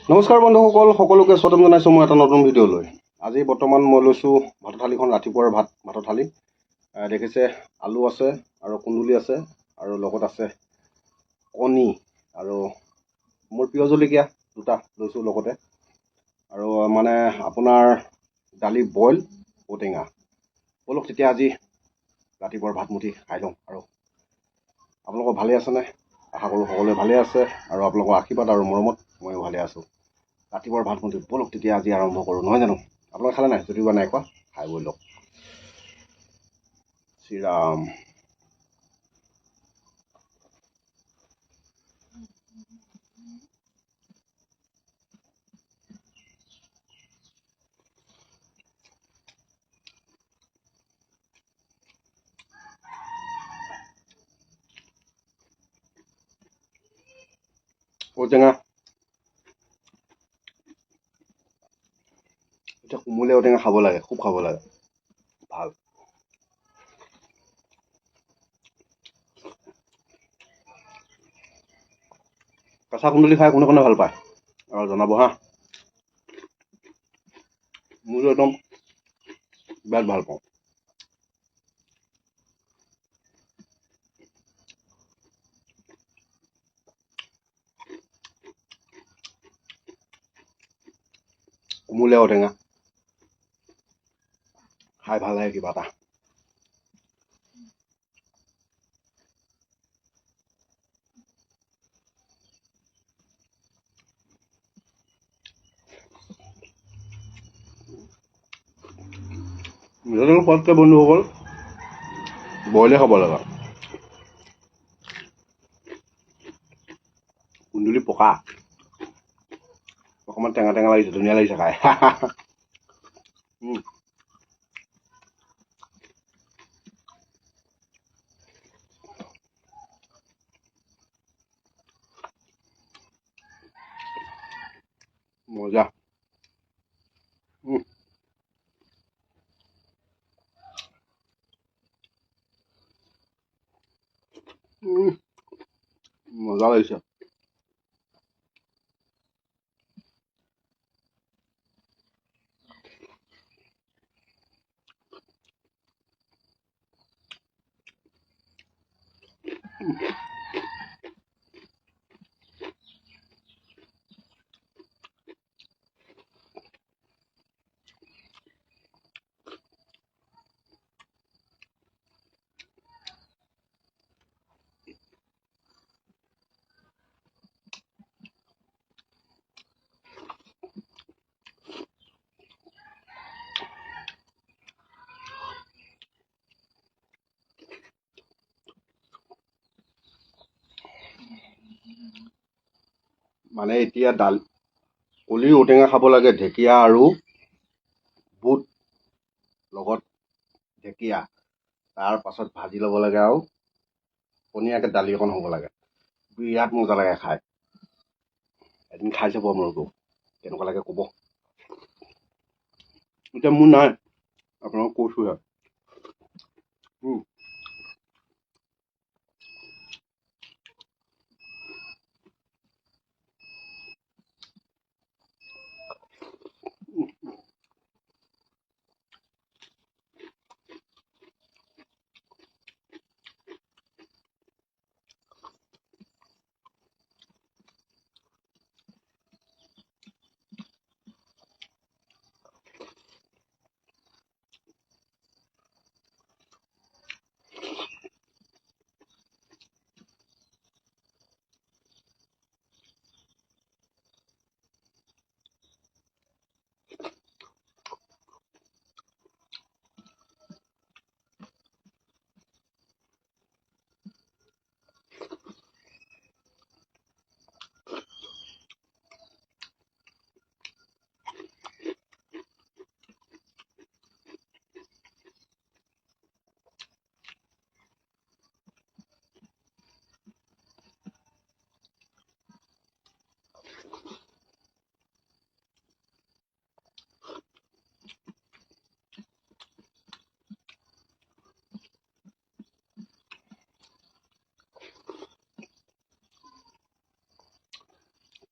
নমস্কাৰ বন্ধুসকল, সকলোকে স্বাগতম জনাইছোঁ মই এটা নতুন ভিডিঅ'লৈ। আজি বৰ্তমান মই লৈছোঁ ভাতৰ থালিখন, ৰাতিপুৱাৰ ভাতৰ থালি। দেখিছে আলু আছে আৰু কুন্দুলি আছে আৰু লগত আছে কণী আৰু মোৰ প্ৰিয় জলকীয়া দুটা লৈছোঁ লগতে, আৰু মানে আপোনাৰ দালি বইল ঔটেঙা। ব'লক তেতিয়া আজি ৰাতিপুৱাৰ ভাতমুঠি খাই লওঁ। আৰু আপোনালোকৰ ভালে আছেনে? আশা কৰোঁ সকলোৱে ভালে আছে আৰু আপোনালোকৰ আশীৰ্বাদ আৰু মৰমত ময়ো ভালে আছোঁ। ৰাতিপুৱাৰ ভাতমুঠি ব'লক তেতিয়া আজি আৰম্ভ কৰোঁ, নহয় জানো? আপোনালোকে খালে নাই? যদিও নাই খোৱা, খাই বৈ লওক। শ্ৰীৰাম। ঔটেঙা, এতিয়া কোমলীয়া ঔটেঙা খাব লাগে, খুব খাব লাগে, ভাল। কেঁচা কুন্দুলি খাই কোনে কোনে ভাল পায় আৰু জনাব হা। মোৰতো একদম বিৰাট ভাল পাওঁ। কোমলীয়া ঔটেঙা খাই ভাল লাগে কিবা এটা। মিঠাতেল খোৱাতকৈ বন্ধুসকল বইলে খাব লাগে। কুন্দুলি পকা, অকণমান টেঙা টেঙা লাগিছে, ধুনীয়া লাগিছে খাই। মজা। মজা লাগিছে। মানে এতিয়া কলি ঔটেঙা খাব লাগে, ঢেকীয়া আৰু বুট লগত ঢেকীয়া, তাৰ পাছত ভাজি ল'ব লাগে আৰু পনীয়াকৈ দালি অকণ হ'ব লাগে। বিৰাট মজা লাগে খাই। এদিন খাই চাব আপোনালোকেও, কেনেকুৱা লাগে ক'ব। এতিয়া মোৰ নাই, আপোনালোকক কৈছোঁহে।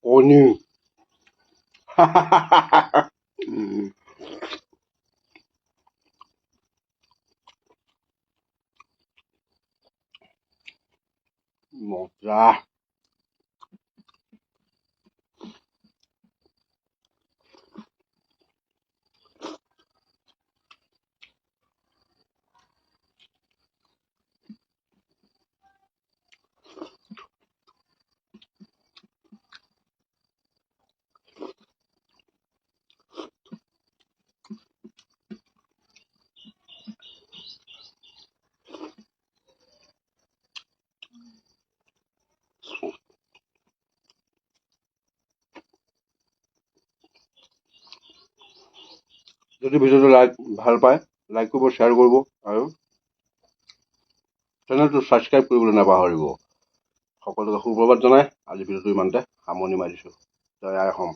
কণী মজা। যদি ভিডিওটো ভাল পায় লাইক কৰিব, শ্বেয়াৰ কৰিব আৰু চেনেলটো ছাবস্ক্ৰাইব কৰিবলৈ নাপাহৰিব। সকলোকে সুপ্ৰভাত জনাই আজি ভিডিওটো ইমানতে সামৰণি মাৰিছোঁ। জয় আই অসম।